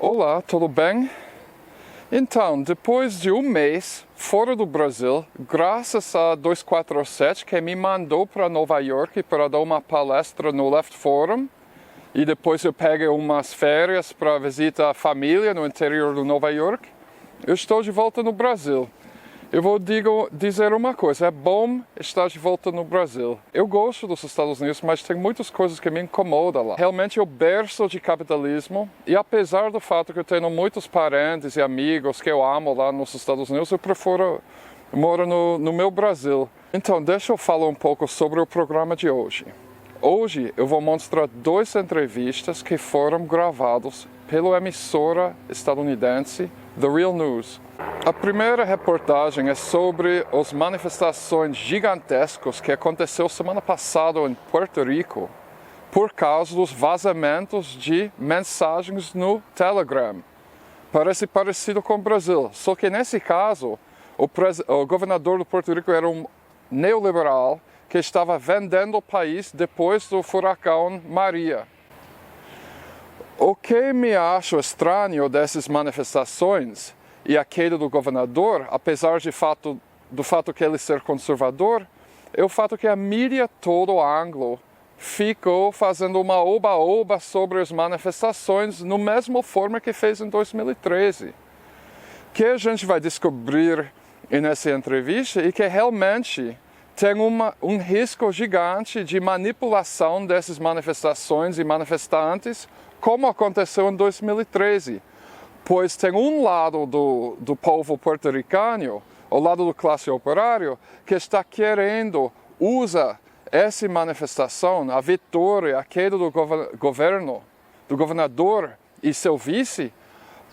Olá, tudo bem? Então, depois de um mês fora do Brasil, graças a 247 que me mandou para Nova York para dar uma palestra no Left Forum, e depois eu peguei umas férias para visitar a família no interior de Nova York, eu estou de volta no Brasil. Eu vou dizer uma coisa, é bom estar de volta no Brasil. Eu gosto dos Estados Unidos, mas tem muitas coisas que me incomodam lá. Realmente é o berço de capitalismo, e apesar do fato que eu tenho muitos parentes e amigos que eu amo lá nos Estados Unidos, eu prefiro morar no meu Brasil. Então, deixa eu falar um pouco sobre o programa de hoje. Hoje eu vou mostrar 2 entrevistas que foram gravadas pela emissora estadunidense The Real News. A primeira reportagem é sobre as manifestações gigantescas que aconteceu semana passada em Puerto Rico por causa dos vazamentos de mensagens no Telegram. Parece parecido com o Brasil, só que nesse caso o governador do Porto Rico era um neoliberal que estava vendendo o país depois do furacão Mier. O que me acho estranho dessas manifestações e a queda do governador, apesar do fato que ele ser conservador, é o fato que a mídia toda anglo ficou fazendo uma oba-oba sobre as manifestações na mesma forma que fez em 2013. Que a gente vai descobrir nessa entrevista é que realmente tem um risco gigante de manipulação dessas manifestações e manifestantes, como aconteceu em 2013. Pois tem um lado do povo porto-ricano, o lado da classe operária, que está querendo usar essa manifestação, a vitória, a queda do governador e seu vice,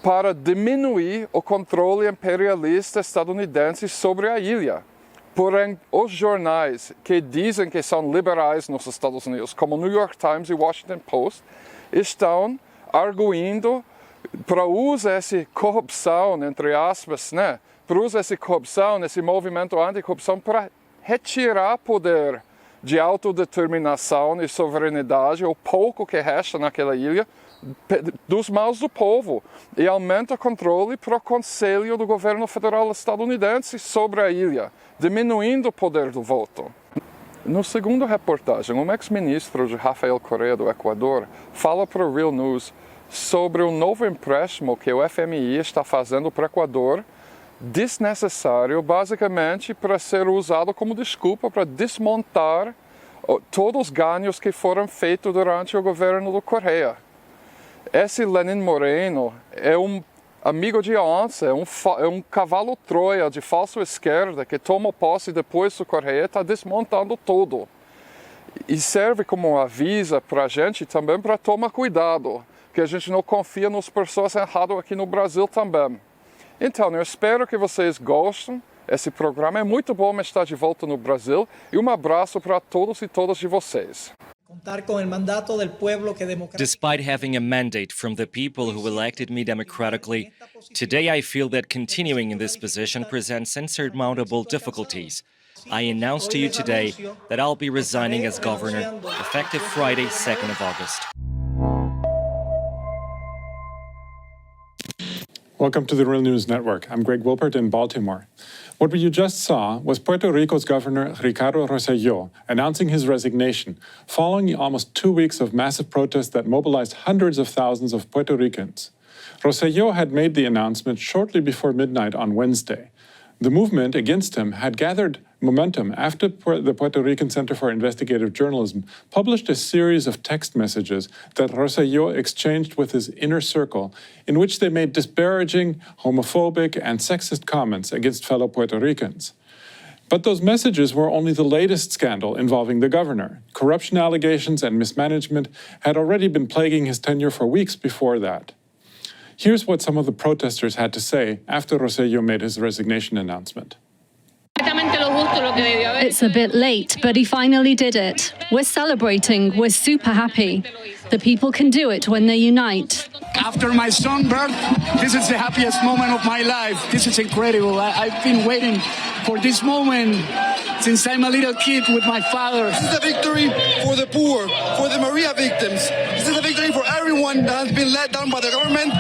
para diminuir o controle imperialista estadunidense sobre a ilha. Porém, os jornais que dizem que são liberais nos Estados Unidos, como o New York Times e o Washington Post, estão arguindo para usar essa corrupção, entre aspas, para usar essa corrupção, esse movimento anticorrupção, para retirar poder de autodeterminação e soberanidade, o pouco que resta naquela ilha, dos mãos do povo, e aumenta o controle para o Conselho do Governo Federal estadunidense sobre a ilha, diminuindo o poder do voto. No segundo reportagem, um ex-ministro de Rafael Correa do Equador fala para o Real News sobre um novo empréstimo que o FMI está fazendo para o Equador, desnecessário, basicamente para ser usado como desculpa para desmontar todos os ganhos que foram feitos durante o governo do Correa. Esse Lenin Moreno é um amigo de onça, é um cavalo Troia de falsa esquerda que toma posse depois do Correa e está desmontando tudo. E serve como um aviso para a gente também para tomar cuidado, que a gente não confia nas pessoas erradas aqui no Brasil também. Então, eu espero que vocês gostem. Esse programa é muito bom estar de volta no Brasil e um abraço para todos e todas de vocês. Despite having a mandate from the people who elected me democratically, today I feel that continuing in this position presents insurmountable difficulties. I announce to you today that I'll be resigning as governor, effective Friday, 2nd of August. Welcome to the Real News Network. I'm Greg Wilpert in Baltimore. What you just saw was Puerto Rico's Governor Ricardo Rosado announcing his resignation following almost 2 weeks of massive protests that mobilized hundreds of thousands of Puerto Ricans. Rosado had made the announcement shortly before midnight on Wednesday. The movement against him had gathered momentum after the Puerto Rican Center for Investigative Journalism published a series of text messages that Rosado exchanged with his inner circle, in which they made disparaging, homophobic, and sexist comments against fellow Puerto Ricans. But those messages were only the latest scandal involving the governor. Corruption allegations and mismanagement had already been plaguing his tenure for weeks before that. Here's what some of the protesters had to say after Rosado made his resignation announcement. It's a bit late, but he finally did it. We're celebrating. We're super happy. The people can do it when they unite. After my son's birth, this is the happiest moment of my life. This is incredible. I've been waiting for this moment since I'm a little kid with my father. This is a victory for the poor, for the Maria victims. This is a victory for everyone that has been let down by the government.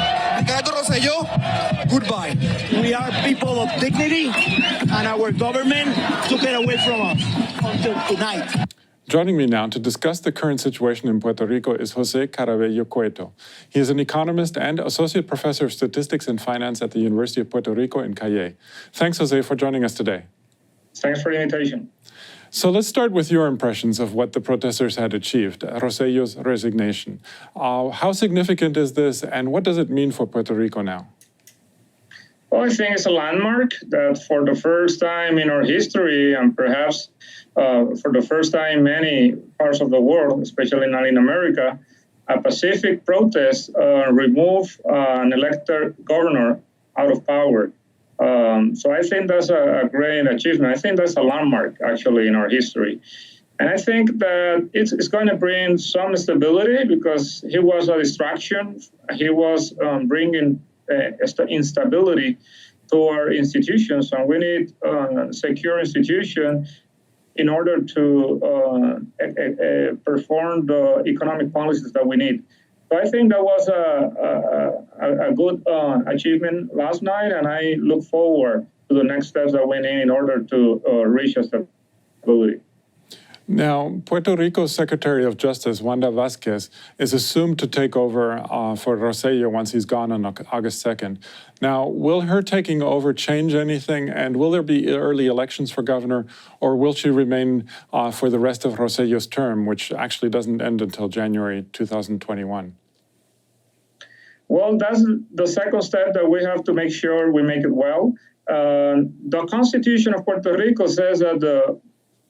Roselló, goodbye. We are people of dignity, and our government took it away from us until tonight. Joining me now to discuss the current situation in Puerto Rico is Jose Carabello Cueto. He is an economist and associate professor of statistics and finance at the University of Puerto Rico in Cayey. Thanks, Jose, for joining us today. Thanks for the invitation. So let's start with your impressions of what the protesters had achieved, Rosello's resignation. How significant is this, and what does it mean for Puerto Rico now? Well, I think it's a landmark that for the first time in our history, and perhaps for the first time in many parts of the world, especially in Latin America, a pacific protest removed an elected governor out of power. So I think that's a great achievement. I think that's a landmark, actually, in our history. And I think that it's going to bring some stability because he was a distraction. He was bringing instability to our institutions, and we need secure institutions in order to perform the economic policies that we need. So I think that was a good achievement last night, and I look forward to the next steps that we need in order to reach a stability. Now, Puerto Rico's Secretary of Justice, Wanda Vázquez, is assumed to take over for Rosello once he's gone on August 2nd. Now, will her taking over change anything, and will there be early elections for governor, or will she remain for the rest of Rosello's term, which actually doesn't end until January 2021? Well, that's the second step that we have to make sure we make it well. The Constitution of Puerto Rico says that the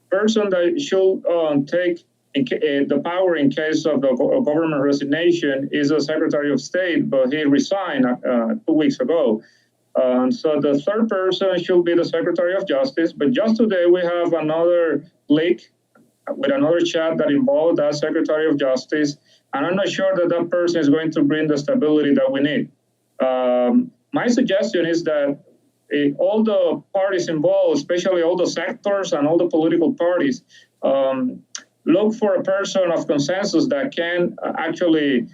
person that should take the power in case of the government resignation is the Secretary of State, but he resigned 2 weeks ago. So the third person should be the Secretary of Justice. But just today we have another leak with another chat that involved that Secretary of Justice, and I'm not sure that that person is going to bring the stability that we need. My suggestion is that all the parties involved, especially all the sectors and all the political parties, look for a person of consensus that can actually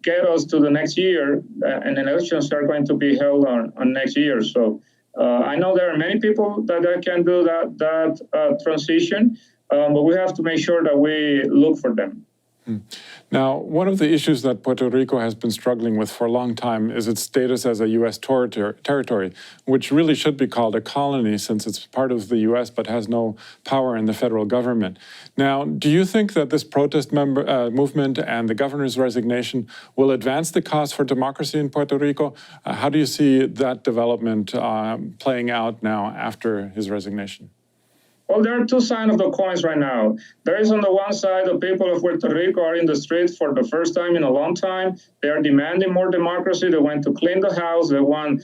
get us to the next year, and elections are going to be held on next year. So I know there are many people that can do that transition, but we have to make sure that we look for them. Now, one of the issues that Puerto Rico has been struggling with for a long time is its status as a U.S. territory, which really should be called a colony since it's part of the U.S. but has no power in the federal government. Now, do you think that this protest movement and the governor's resignation will advance the cause for democracy in Puerto Rico? How do you see that development playing out now after his resignation? Well, there are two sides of the coins right now. There is on the one side, the people of Puerto Rico are in the streets for the first time in a long time. They are demanding more democracy. They want to clean the house. They want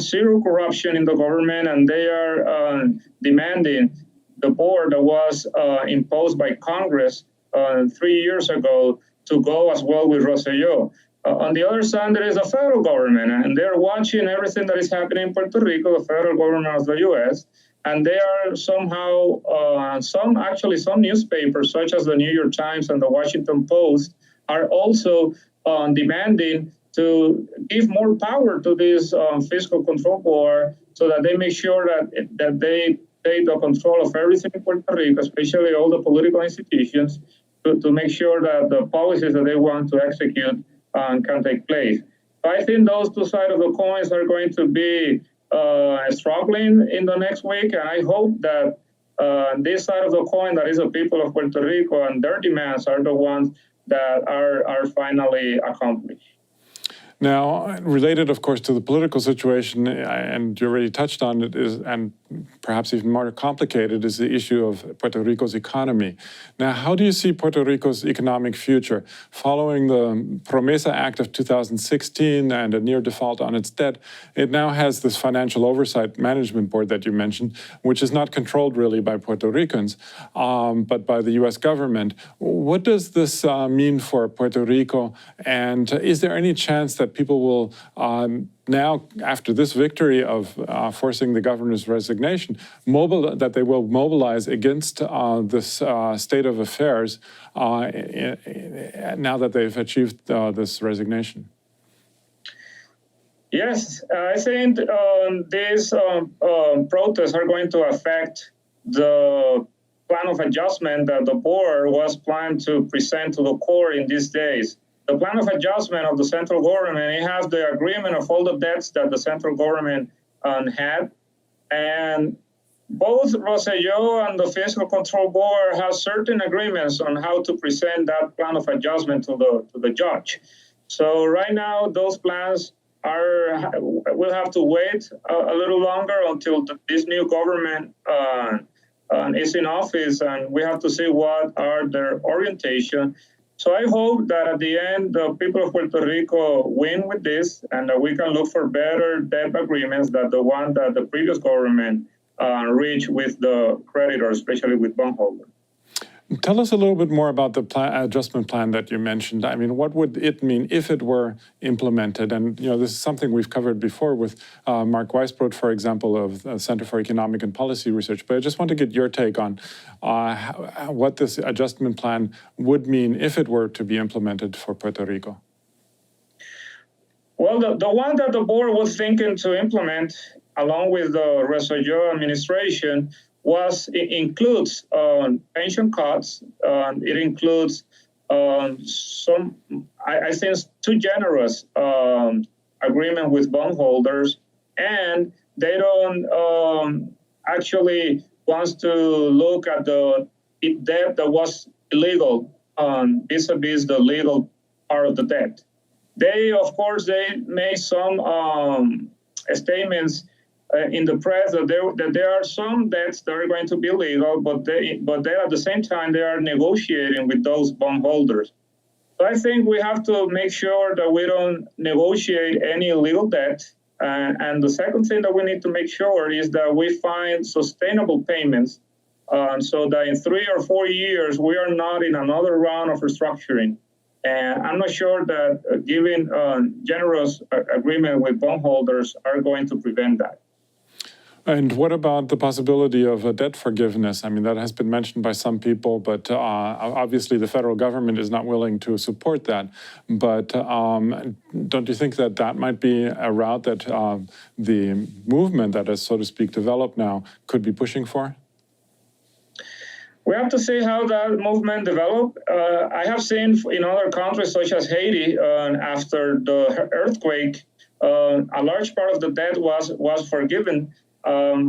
zero corruption in the government, and they are demanding the board that was imposed by Congress 3 years ago to go as well with Rosselló. On the other side, there is the federal government, and they're watching everything that is happening in Puerto Rico, the federal government of the U.S., and they are somehow, some newspapers, such as the New York Times and the Washington Post, are also demanding to give more power to this fiscal control board so that they make sure that they take the control of everything in Puerto Rico, especially all the political institutions, to make sure that the policies that they want to execute can take place. So I think those two sides of the coins are going to be struggling in the next week, and I hope that this side of the coin, that is the people of Puerto Rico and their demands, are the ones that are finally accomplished. Now, related, of course, to the political situation, and you already touched on it, and perhaps even more complicated, is the issue of Puerto Rico's economy. Now, how do you see Puerto Rico's economic future? Following the Promesa Act of 2016 and a near default on its debt, it now has this financial oversight management board that you mentioned, which is not controlled really by Puerto Ricans, but by the U.S. government. What does this mean for Puerto Rico? And is there any chance that people will now, after this victory of forcing the governor's resignation, that they will mobilize against this state of affairs now that they've achieved this resignation? Yes, I think these protests are going to affect the plan of adjustment that the board was planned to present to the court in these days. The plan of adjustment of the central government, it has the agreement of all the debts that the central government had. And both Rosado and the Fiscal Control Board have certain agreements on how to present that plan of adjustment to the judge. So right now, those plans we'll have to wait a little longer until this new government is in office, and we have to see what are their orientation. So I hope that at the end, the people of Puerto Rico win with this, and that we can look for better debt agreements than the one that the previous government reached with the creditors, especially with bondholders. Tell us a little bit more about the adjustment plan that you mentioned. I mean, what would it mean if it were implemented? And, this is something we've covered before with Mark Weisbrot, for example, of the Center for Economic and Policy Research. But I just want to get your take on what this adjustment plan would mean if it were to be implemented for Puerto Rico. Well, the one that the board was thinking to implement, along with the Rosado administration, it includes pension cuts. It includes some, I think, too generous agreement with bondholders, and they don't actually want to look at the debt that was illegal vis-a-vis the legal part of the debt. They, of course, they made some statements in the press that there are some debts that are going to be legal, but they at the same time they are negotiating with those bondholders. So I think we have to make sure that we don't negotiate any illegal debt. And the second thing that we need to make sure is that we find sustainable payments, so that in 3 or 4 years we are not in another round of restructuring. And I'm not sure that giving generous agreement with bondholders are going to prevent that. And what about the possibility of a debt forgiveness? I mean, that has been mentioned by some people, but obviously the federal government is not willing to support that. But don't you think that that might be a route that the movement that has, so to speak, developed now could be pushing for? We have to see how that movement develops. I have seen in other countries, such as Haiti, after the earthquake, a large part of the debt was forgiven.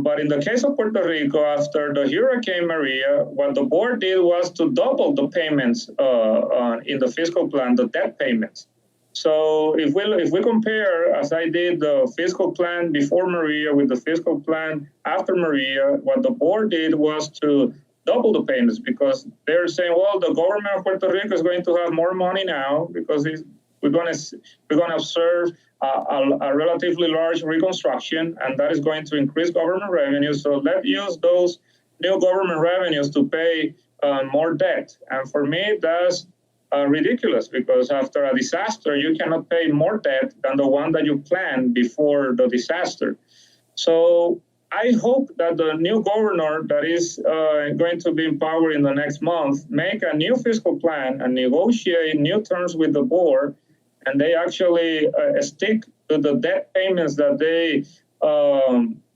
But in the case of Puerto Rico, after the Hurricane Maria, what the board did was to double the payments in the fiscal plan, the debt payments. So if we compare, as I did, the fiscal plan before Maria with the fiscal plan after Maria, what the board did was to double the payments, because they're saying, well, the government of Puerto Rico is going to have more money now because we're going to observe a relatively large reconstruction, and that is going to increase government revenues. So let's use those new government revenues to pay more debt. And for me, that's ridiculous, because after a disaster, you cannot pay more debt than the one that you planned before the disaster. So I hope that the new governor that is going to be in power in the next month make a new fiscal plan and negotiate new terms with the board, and they actually stick to the debt payments that they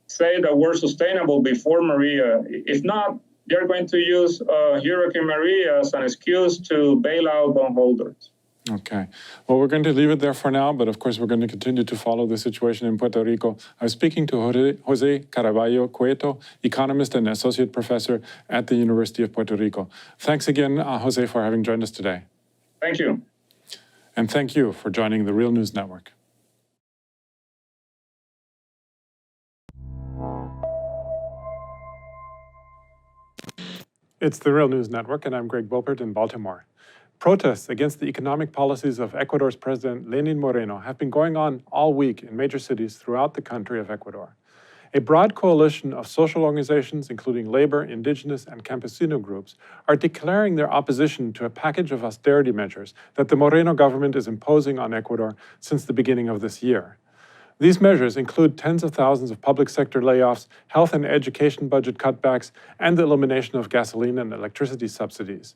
say that were sustainable before Maria. If not, they're going to use Hurricane Maria as an excuse to bail out bondholders. Okay. Well, we're going to leave it there for now, but of course we're going to continue to follow the situation in Puerto Rico. I was speaking to Jose Caraballo Cueto, economist and associate professor at the University of Puerto Rico. Thanks again, Jose, for having joined us today. Thank you. And thank you for joining the Real News Network. It's the Real News Network, and I'm Greg Wilpert in Baltimore. Protests against the economic policies of Ecuador's President Lenin Moreno have been going on all week in major cities throughout the country of Ecuador. A broad coalition of social organizations, including labor, indigenous, and campesino groups, are declaring their opposition to a package of austerity measures that the Moreno government is imposing on Ecuador since the beginning of this year. These measures include tens of thousands of public sector layoffs, health and education budget cutbacks, and the elimination of gasoline and electricity subsidies.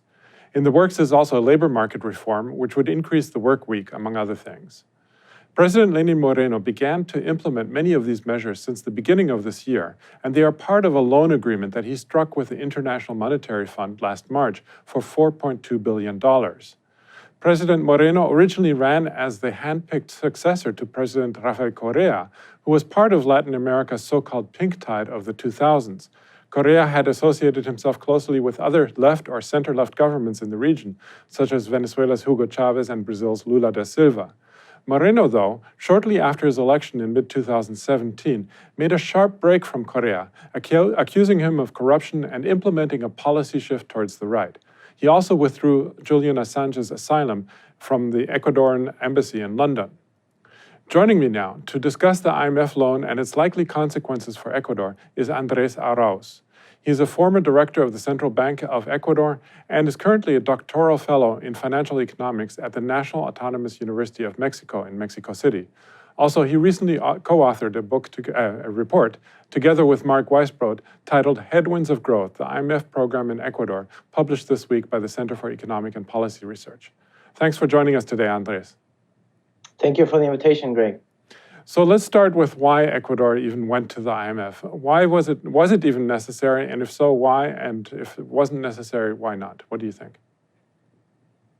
In the works is also a labor market reform, which would increase the work week, among other things. President Lenin Moreno began to implement many of these measures since the beginning of this year, and they are part of a loan agreement that he struck with the International Monetary Fund last March for $4.2 billion. President Moreno originally ran as the hand-picked successor to President Rafael Correa, who was part of Latin America's so-called pink tide of the 2000s. Correa had associated himself closely with other left or center-left governments in the region, such as Venezuela's Hugo Chavez and Brazil's Lula da Silva. Moreno, though, shortly after his election in mid-2017, made a sharp break from Correa, accusing him of corruption and implementing a policy shift towards the right. He also withdrew Julian Assange's asylum from the Ecuadorian embassy in London. Joining me now to discuss the IMF loan and its likely consequences for Ecuador is Andrés Arauz. He is a former director of the Central Bank of Ecuador and is currently a doctoral fellow in financial economics at the National Autonomous University of Mexico in Mexico City. Also, he recently co-authored a report together with Mark Weisbrod titled Headwinds of Growth, the IMF Program in Ecuador, published this week by the Center for Economic and Policy Research. Thanks for joining us today, Andrés. Thank you for the invitation, Greg. So let's start with why Ecuador even went to the IMF. Why was it even necessary? And if so, why? And if it wasn't necessary, why not? What do you think?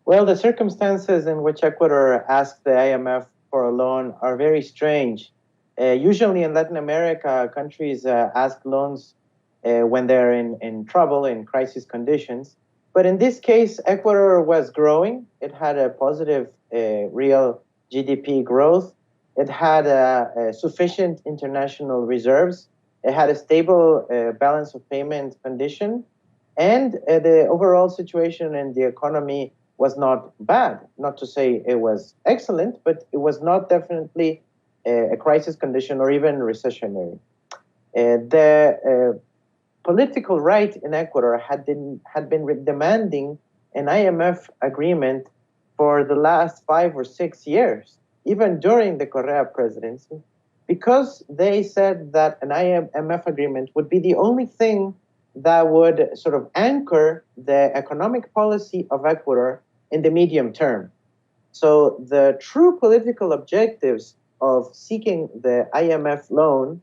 Well, the circumstances in which Ecuador asked the IMF for a loan are very strange. Usually in Latin America, countries ask loans when they're in trouble, in crisis conditions. But in this case, Ecuador was growing. It had a positive real GDP growth. It had sufficient international reserves. It had a stable balance of payment condition. And the overall situation in the economy was not bad. Not to say it was excellent, but it was not definitely a crisis condition or even recessionary. The political right in Ecuador had been demanding an IMF agreement for the last 5 or 6 years, even during the Correa presidency, because they said that an IMF agreement would be the only thing that would sort of anchor the economic policy of Ecuador in the medium term. So the true political objectives of seeking the IMF loan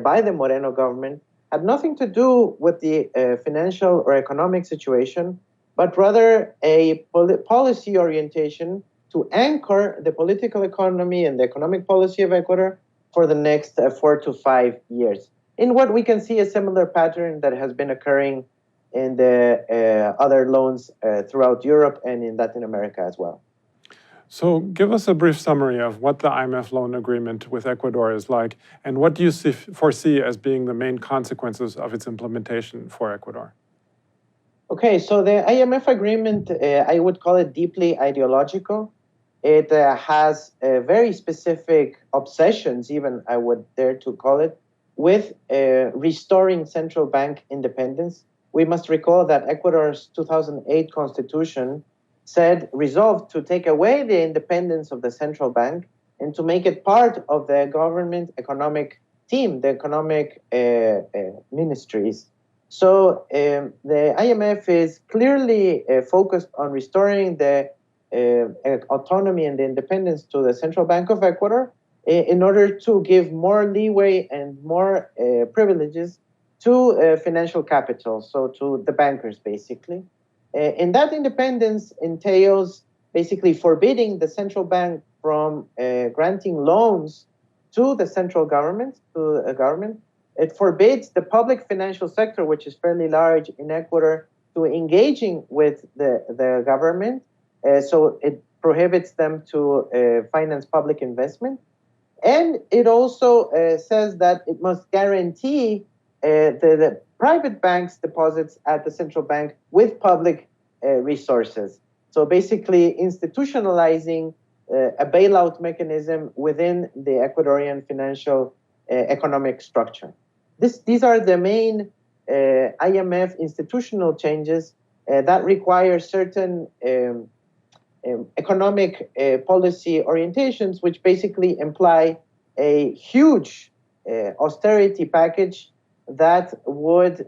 by the Moreno government had nothing to do with the financial or economic situation, but rather a policy orientation to anchor the political economy and the economic policy of Ecuador for the next 4 to 5 years. In what we can see a similar pattern that has been occurring in the other loans throughout Europe and in Latin America as well. So give us a brief summary of what the IMF loan agreement with Ecuador is like, and what do you foresee as being the main consequences of its implementation for Ecuador? Okay, so the IMF agreement, I would call it deeply ideological. It has very specific obsessions, even I would dare to call it, with restoring central bank independence. We must recall that Ecuador's 2008 constitution resolved to take away the independence of the central bank and to make it part of the government economic team, the economic ministries. So the IMF is clearly focused on restoring the autonomy and the independence to the Central Bank of Ecuador in order to give more leeway and more privileges to financial capital, so to the bankers, basically. And that independence entails basically forbidding the central bank from granting loans to the central government, to a government. It forbids the public financial sector, which is fairly large in Ecuador, to engaging with the government. So it prohibits them to finance public investment. And it also says that it must guarantee the private banks' deposits at the central bank with public resources. So basically institutionalizing a bailout mechanism within the Ecuadorian financial economic structure. These are the main IMF institutional changes that require certain economic policy orientations, which basically imply a huge austerity package that would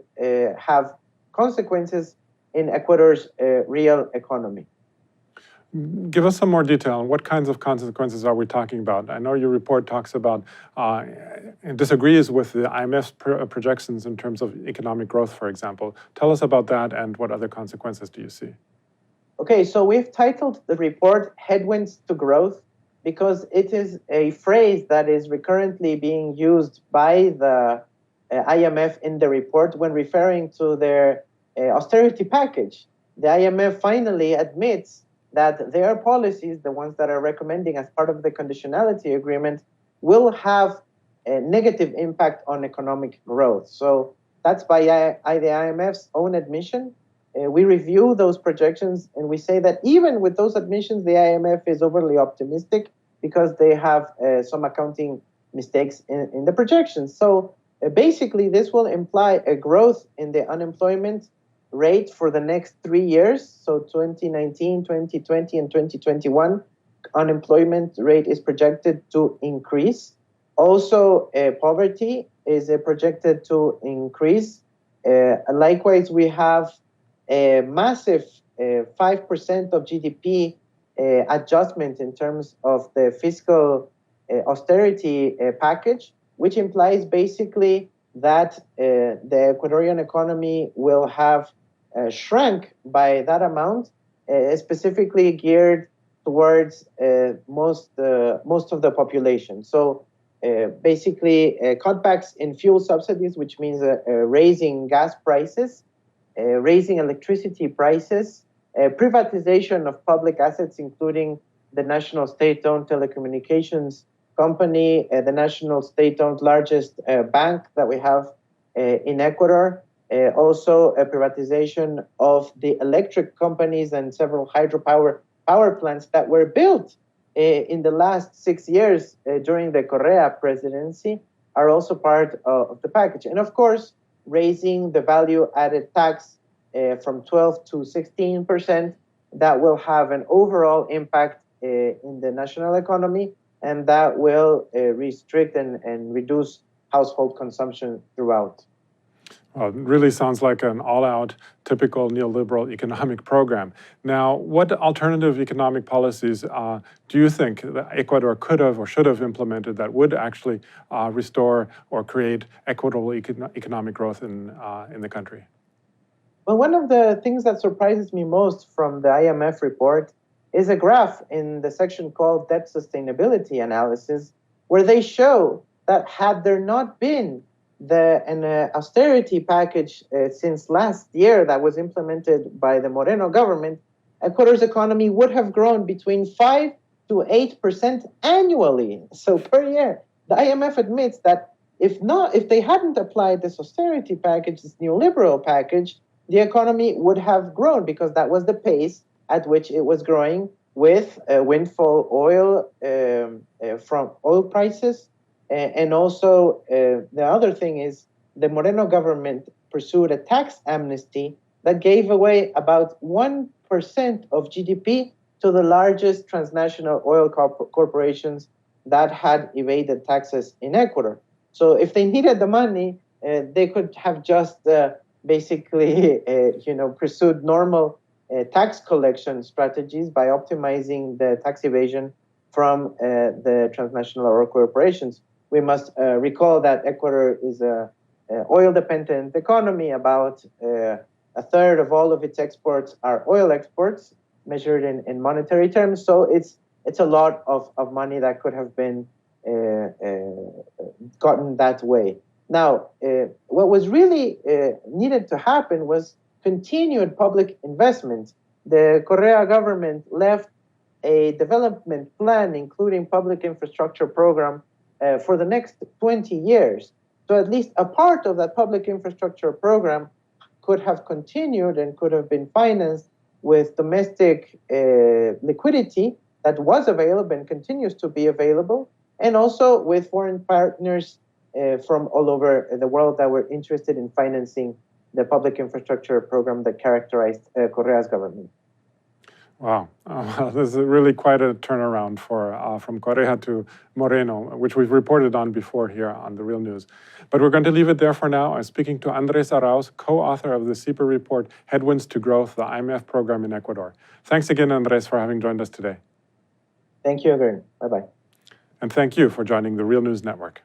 have consequences in Ecuador's real economy. Give us some more detail on what kinds of consequences are we talking about? I know your report talks about and disagrees with the IMF's projections in terms of economic growth, for example. Tell us about that and what other consequences do you see? Okay, so we've titled the report Headwinds to Growth because it is a phrase that is recurrently being used by the IMF in the report when referring to their austerity package. The IMF finally admits that their policies, the ones that are recommending as part of the conditionality agreement, will have a negative impact on economic growth. So that's by the IMF's own admission. We review those projections and we say that even with those admissions, the IMF is overly optimistic because they have some accounting mistakes in the projections. So basically, this will imply a growth in the unemployment rate for the next 3 years. So 2019, 2020, and 2021, unemployment rate is projected to increase. Also, poverty is projected to increase. Likewise, we have a massive 5% of GDP adjustment in terms of the fiscal austerity package, which implies basically that the Ecuadorian economy will have shrunk by that amount, specifically geared towards most of the population. So basically cutbacks in fuel subsidies, which means raising gas prices, raising electricity prices, privatization of public assets, including the national state-owned telecommunications company, the national state-owned largest bank that we have in Ecuador, also a privatization of the electric companies and several hydropower power plants that were built in the last 6 years during the Correa presidency are also part of the package. And of course, raising the value-added tax from 12 to 16%, that will have an overall impact in the national economy, and that will restrict and reduce household consumption throughout. It really sounds like an all-out, typical neoliberal economic program. Now, what alternative economic policies do you think that Ecuador could have or should have implemented that would actually restore or create equitable economic growth in the country? Well, one of the things that surprises me most from the IMF report is a graph in the section called Debt Sustainability Analysis, where they show that had there not been an austerity package since last year that was implemented by the Moreno government, Ecuador's economy would have grown between 5 to 8% annually, so per year. The IMF admits that if they hadn't applied this austerity package, this neoliberal package, the economy would have grown because that was the pace at which it was growing with windfall oil from oil prices. And also, the other thing is the Moreno government pursued a tax amnesty that gave away about 1% of GDP to the largest transnational oil corporations that had evaded taxes in Ecuador. So if they needed the money, they could have just basically, pursued normal tax collection strategies by optimizing the tax evasion from the transnational oil corporations. We must recall that Ecuador is an oil-dependent economy. About a third of all of its exports are oil exports, measured in monetary terms. So it's a lot of money that could have been gotten that way. Now, what was really needed to happen was continued public investment. The Correa government left a development plan, including public infrastructure program, for the next 20 years. So at least a part of that public infrastructure program could have continued and could have been financed with domestic liquidity that was available and continues to be available, and also with foreign partners from all over the world that were interested in financing the public infrastructure program that characterized Correa's government. Wow, this is really quite a turnaround from Correa to Moreno, which we've reported on before here on The Real News. But we're going to leave it there for now. I'm speaking to Andres Arauz, co-author of the CIPA report, Headwinds to Growth, the IMF program in Ecuador. Thanks again, Andres, for having joined us today. Thank you again. Bye-bye. And thank you for joining The Real News Network.